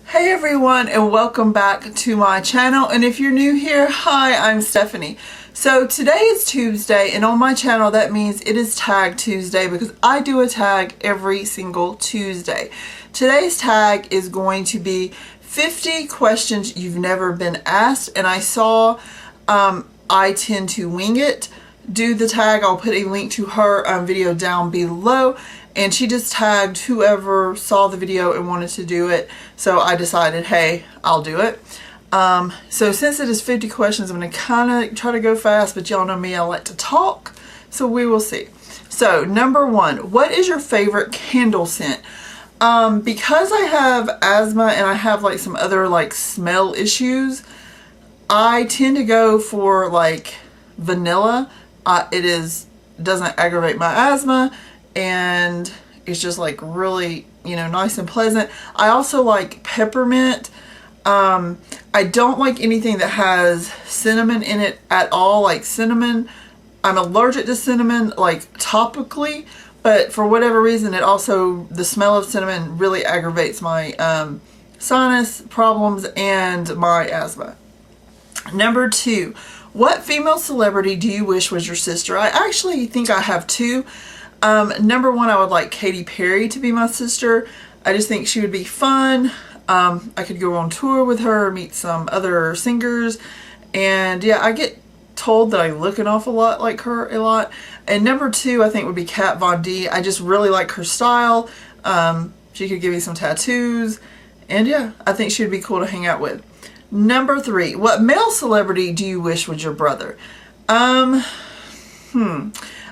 Hey everyone, and welcome back to my channel. And if you're new here, hi, I'm Stephanie. So today is Tuesday, and on my channel that means it is Tag Tuesday because I do a tag every single Tuesday. Today's tag is going to be 50 questions you've never been asked, and I saw I Tend to Wing It do the tag. I'll put a link to her video down below. And she just tagged whoever saw the video and wanted to do it. So I decided, hey, I'll do it. So since it is 50 questions, I'm going to kind of try to go fast, but y'all know me, I like to talk. So we will see. So number one, what is your favorite candle scent? Because I have asthma and I have like some other like smell issues, I tend to go for like vanilla. It doesn't aggravate my asthma. And it's just like really, nice and pleasant. I also like peppermint. I don't like anything that has cinnamon in it at all. Like cinnamon, I'm allergic to cinnamon like topically, but for whatever reason the smell of cinnamon really aggravates my sinus problems and my asthma. Number two, what female celebrity do you wish was your sister? I actually think I have two. Number one, I would like Katy Perry to be my sister. I just think she would be fun. I could go on tour with her, meet some other singers, and yeah, I get told that I look an awful lot like her a lot. And number two, I think would be Kat Von D. I just really like her style. She could give me some tattoos, and yeah, I think she would be cool to hang out with. Number three, what male celebrity do you wish was your brother?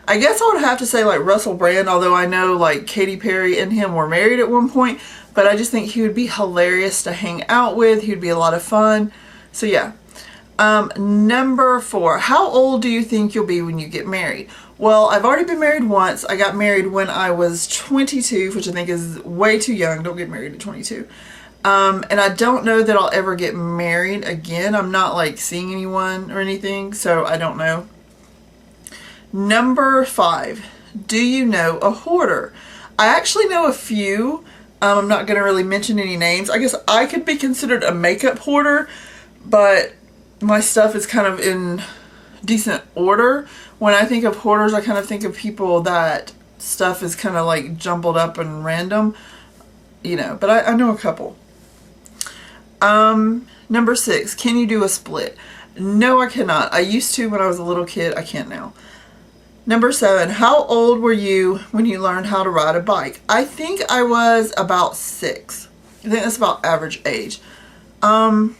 I guess I would have to say like Russell Brand, although I know like Katy Perry and him were married at one point, but I just think he would be hilarious to hang out with. He would be a lot of fun. So yeah. Number four, how old do you think you'll be when you get married? Well, I've already been married once. I got married when I was 22, which I think is way too young. Don't get married at 22. And I don't know that I'll ever get married again. I'm not like seeing anyone or anything, so I don't know. Number five, do you know a hoarder? I actually know a few. I'm not going to really mention any names. I guess I could be considered a makeup hoarder, but my stuff is kind of in decent order. When I think of hoarders, I kind of think of people that stuff is kind of like jumbled up and random, but I know a couple. Number six, can you do a split? No, I cannot. I used to when I was a little kid. I can't now. Number seven, how old were you when you learned how to ride a bike? I think I was about 6. I think that's about average age. Number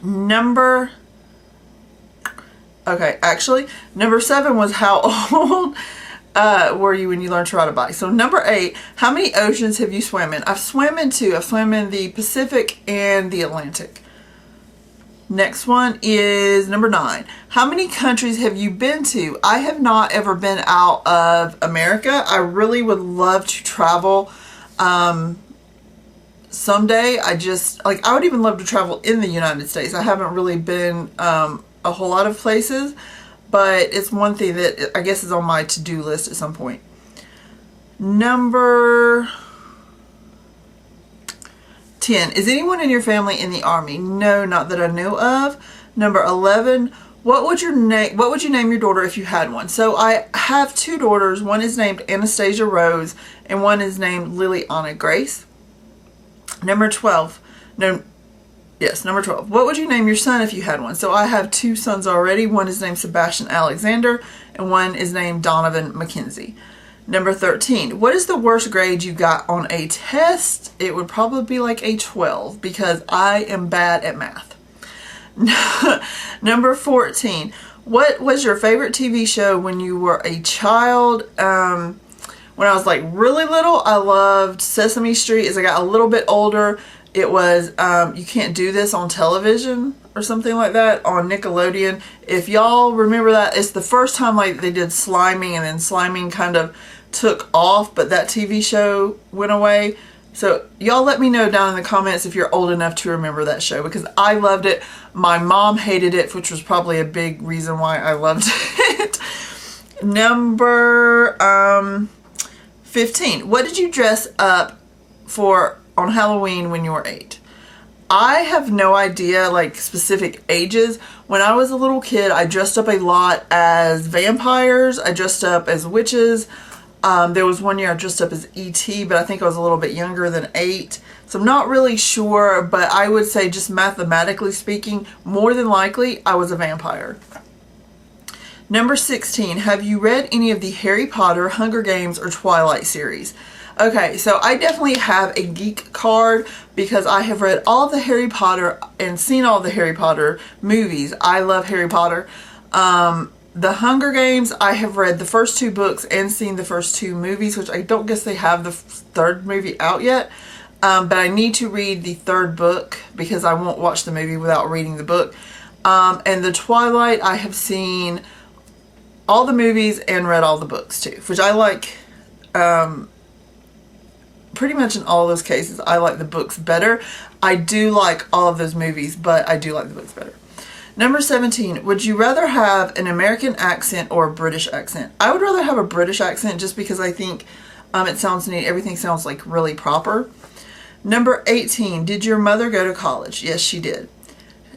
7 was how old were you when you learned to ride a bike? So number 8, how many oceans have you swam in? I've swam in 2. I've swam in the Pacific and the Atlantic. Next one is number 9. How many countries have you been to? I have not ever been out of America. I really would love to travel someday. I would even love to travel in the United States. I haven't really been a whole lot of places, but it's one thing that I guess is on my to-do list at some point. Number 10. Is anyone in your family in the Army? No, not that I know of. Number 11. What would you name your daughter if you had one? So I have 2 daughters. One is named Anastasia Rose and one is named Liliana Grace. Number 12. Number 12. What would you name your son if you had one? So I have 2 sons already. One is named Sebastian Alexander and one is named Donovan McKenzie. Number 13, what is the worst grade you got on a test? It would probably be like a 12 because I am bad at math. Number 14, what was your favorite TV show when you were a child? When I was like really little, I loved Sesame Street. As I got a little bit older, it was You Can't Do This on Television or something like that on Nickelodeon. If y'all remember that, it's the first time like they did Sliming, and then Sliming kind of took off, but that TV show went away. So y'all let me know down in the comments if you're old enough to remember that show, because I loved it. My mom hated it, which was probably a big reason why I loved it. Number 15, what did you dress up for on Halloween when you were 8? I have no idea, like, specific ages. When I was a little kid, I dressed up a lot as vampires. I dressed up as witches. There was one year I dressed up as E.T., but I think I was a little bit younger than 8. So I'm not really sure, but I would say, just mathematically speaking, more than likely I was a vampire. Number 16, have you read any of the Harry Potter, Hunger Games, or Twilight series? Okay, so I definitely have a geek card because I have read all of the Harry Potter and seen all the Harry Potter movies. I love Harry Potter. The Hunger Games, I have read the first 2 books and seen the first 2 movies, which I don't guess they have the 3rd movie out yet. But I need to read the 3rd book because I won't watch the movie without reading the book. And the Twilight, I have seen all the movies and read all the books too, which I like. Pretty much in all those cases, I like the books better. I do like all of those movies, but I do like the books better. Number 17, would you rather have an American accent or a British accent? I would rather have a British accent just because I think it sounds neat. Everything sounds like really proper. Number 18, did your mother go to college? Yes, she did.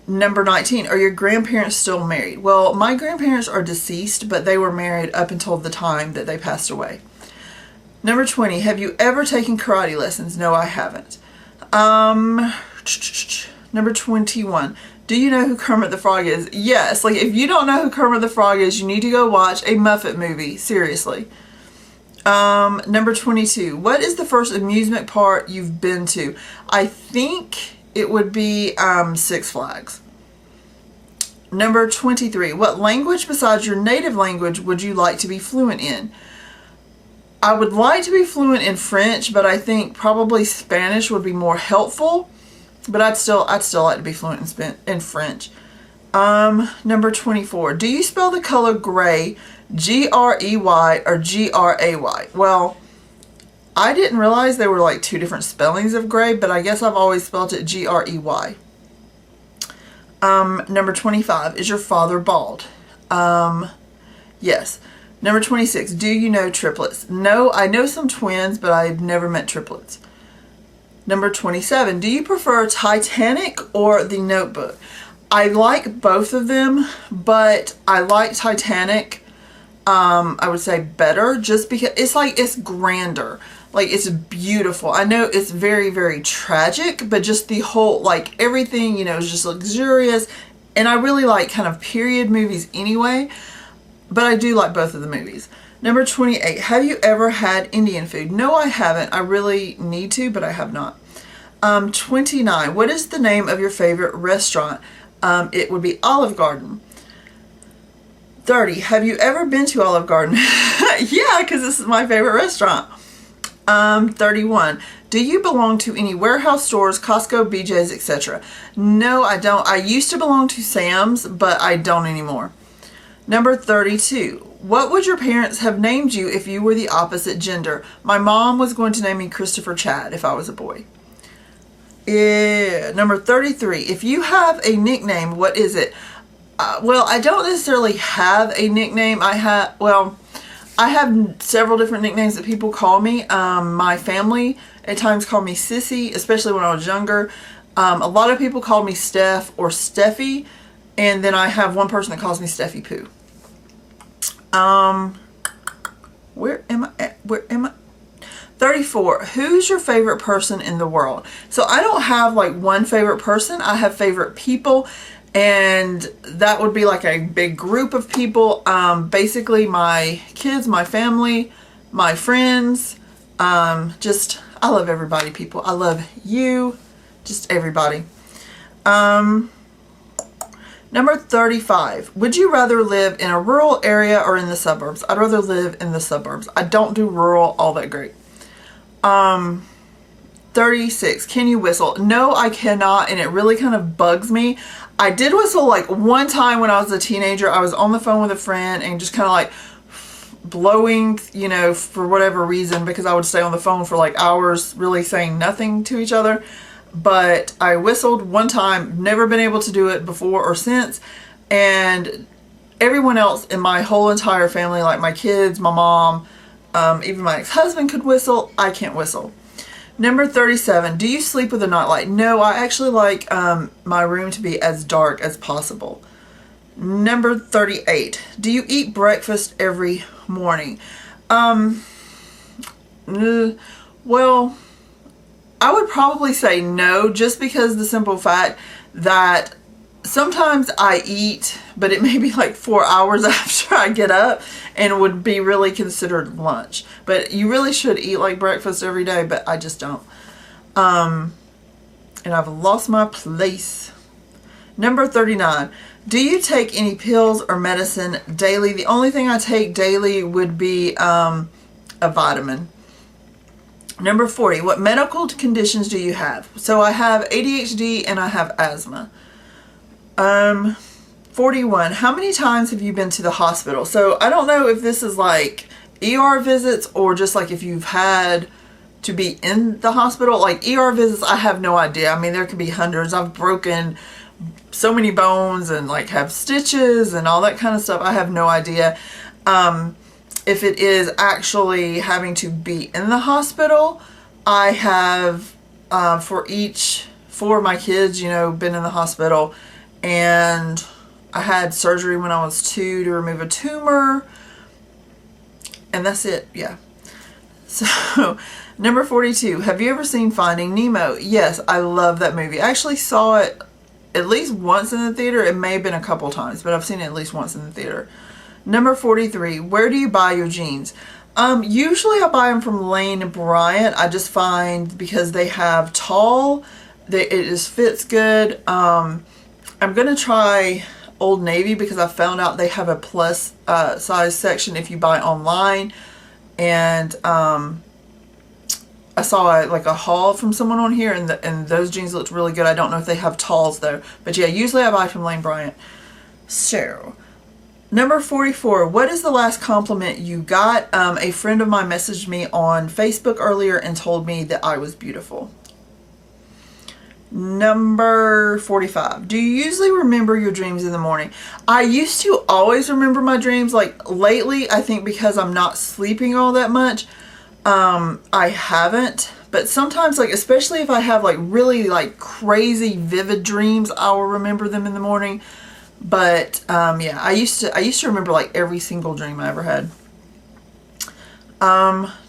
Number 19, are your grandparents still married? Well, my grandparents are deceased, but they were married up until the time that they passed away. Number 20, have you ever taken karate lessons? No, I haven't. Number 21, do you know who Kermit the Frog is? Yes, like if you don't know who Kermit the Frog is, you need to go watch a Muppet movie, seriously. Number 22, what is the first amusement park you've been to? I think it would be Six Flags. Number 23, what language besides your native language would you like to be fluent in? I would like to be fluent in French, but I think probably Spanish would be more helpful. But I'd still like to be fluent in French. Number 24. Do you spell the color gray G-R-E-Y or G-R-A-Y? Well, I didn't realize there were like 2 different spellings of gray, but I guess I've always spelled it G-R-E-Y. Number 25. Is your father bald? Yes. Number 26, do you know triplets? No, I know some twins, but I've never met triplets. Number 27, do you prefer Titanic or The Notebook? I like both of them, but I like Titanic, I would say better, just because it's grander. Like, it's beautiful. I know it's very, very tragic, but just the whole, like, everything, you know, is just luxurious. And I really like kind of period movies anyway. But I do like both of the movies. Number 28. Have you ever had Indian food? No, I haven't. I really need to, but I have not. 29. What is the name of your favorite restaurant? It would be Olive Garden. 30. Have you ever been to Olive Garden? Yeah, because this is my favorite restaurant. 31. Do you belong to any warehouse stores, Costco, BJ's, etc.? No, I don't. I used to belong to Sam's, but I don't anymore. Number 32. What would your parents have named you if you were the opposite gender? My mom was going to name me Christopher Chad if I was a boy. Yeah. Number 33. If you have a nickname, what is it? Well, I don't necessarily have a nickname. I have several different nicknames that people call me. My family at times call me Sissy, especially when I was younger. A lot of people call me Steph or Steffi. And then I have one person that calls me Steffi Poo. Where am I at? 34. Who's your favorite person in the world? So I don't have like one favorite person. I have favorite people. And that would be like a big group of people. Basically my kids, my family, my friends. I love everybody, people. I love you. Just everybody. Number 35. Would you rather live in a rural area or in the suburbs? I'd rather live in the suburbs. I don't do rural all that great. 36. Can you whistle? No, I cannot, and it really kind of bugs me. I did whistle like one time when I was a teenager. I was on the phone with a friend and just kind of like blowing, you know, for whatever reason, because I would stay on the phone for like hours really saying nothing to each other. But I whistled one time, never been able to do it before or since, and everyone else in my whole entire family, like my kids, my mom, even my ex-husband could whistle. I can't whistle. Number 37, do you sleep with a nightlight? No, I actually like my room to be as dark as possible. Number 38, do you eat breakfast every morning? Well, I would probably say no, just because the simple fact that sometimes I eat, but it may be like 4 hours after I get up and would be really considered lunch. But you really should eat like breakfast every day, but I just don't. And I've lost my place. Number 39. Do you take any pills or medicine daily? The only thing I take daily would be a vitamin. Number 40. What medical conditions do you have? So I have ADHD and I have asthma. 41. How many times have you been to the hospital? So I don't know if this is like ER visits or just like if you've had to be in the hospital. Like ER visits, I have no idea. I mean, there could be hundreds. I've broken so many bones and like have stitches and all that kind of stuff. I have no idea. If it is actually having to be in the hospital, I have, for my kids, you know, been in the hospital, and I had surgery when I was 2 to remove a tumor, and that's it. Yeah. So number 42, have you ever seen Finding Nemo? Yes, I love that movie. I actually saw it at least once in the theater. It may have been a couple times, but I've seen it at least once in the theater. Number 43, where do you buy your jeans? Usually I buy them from Lane Bryant. I just find because they have tall, it just fits good. I'm going to try Old Navy because I found out they have a plus size section if you buy online. And I saw like a haul from someone on here, and those jeans looked really good. I don't know if they have talls though. But yeah, usually I buy from Lane Bryant. So number 44, what is the last compliment you got? A friend of mine messaged me on Facebook earlier and told me that I was beautiful. Number 45, do you usually remember your dreams in the morning? I used to always remember my dreams. Like lately, I think because I'm not sleeping all that much, I haven't. But sometimes, like especially if I have like really like crazy vivid dreams, I will remember them in the morning. But yeah, I used to remember like every single dream I ever had.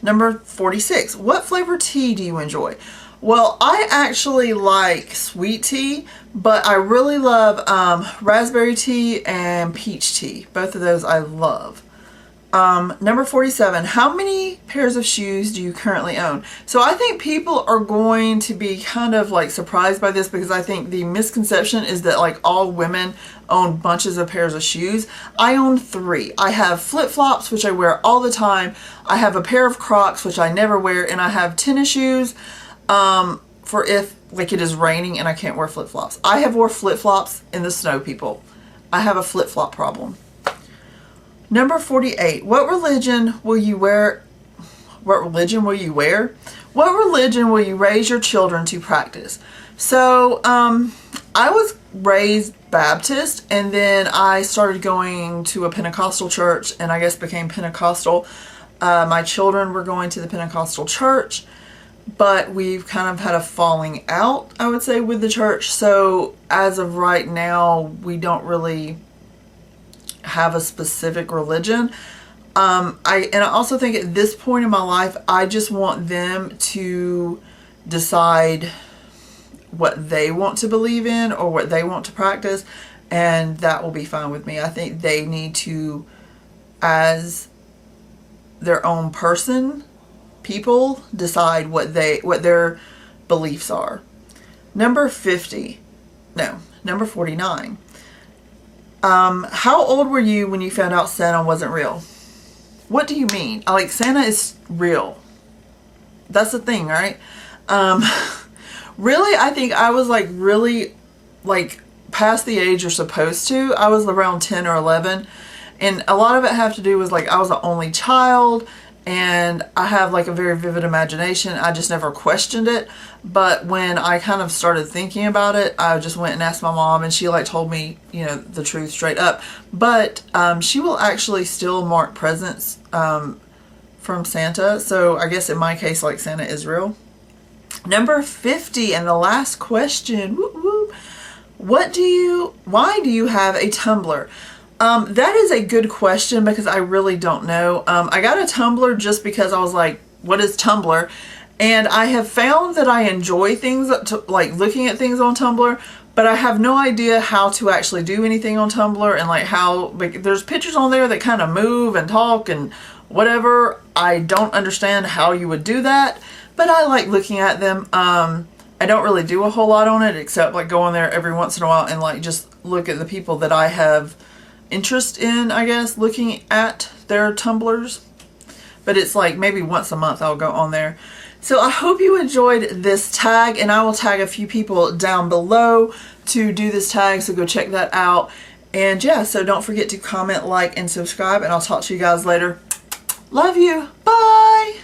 Number 46, what flavor tea do you enjoy? Well, I actually like sweet tea, but I really love raspberry tea and peach tea. Both of those I love. Number 47, how many pairs of shoes do you currently own? So I think people are going to be kind of like surprised by this, because I think the misconception is that like all women own bunches of pairs of shoes. I own 3. I have flip-flops, which I wear all the time. I have a pair of Crocs, which I never wear, and I have tennis shoes for if like it is raining and I can't wear flip-flops. I have wore flip-flops in the snow, people. I have a flip-flop problem. Number 48, what religion will you wear? What religion will you wear? What religion will you raise your children to practice? So, I was raised Baptist, and then I started going to a Pentecostal church, and I guess became Pentecostal. My children were going to the Pentecostal church, but we've kind of had a falling out, I would say, with the church. So, as of right now, we don't really have a specific religion. I also think at this point in my life, I just want them to decide what they want to believe in or what they want to practice, and that will be fine with me. I think they need to, as their own people, decide what their beliefs are. Number 49. How old were you when you found out Santa wasn't real? What do you mean? Like, Santa is real. That's the thing, right? Really, I think I was like really like past the age you're supposed to. I was around 10 or 11. And a lot of it had to do with like I was the only child, and I have like a very vivid imagination. I just never questioned it. But when I kind of started thinking about it, I just went and asked my mom, and she like told me, you know, the truth straight up. But she will actually still mark presents from Santa. So I guess in my case, like, Santa is real. Number 50 and the last question. Whoop, whoop. Why do you have a Tumblr? That is a good question because I really don't know. I got a Tumblr just because I was like, what is Tumblr? And I have found that I enjoy things, like looking at things on Tumblr, but I have no idea how to actually do anything on Tumblr, and like how, like, there's pictures on there that kind of move and talk and whatever. I don't understand how you would do that, but I like looking at them. I don't really do a whole lot on it except like go on there every once in a while and like just look at the people that I have interest in, I guess, looking at their Tumblrs. But it's like maybe once a month I'll go on there. So I hope you enjoyed this tag, and I will tag a few people down below to do this tag, so go check that out. And yeah, so don't forget to comment, like, and subscribe, and I'll talk to you guys later. Love you. Bye.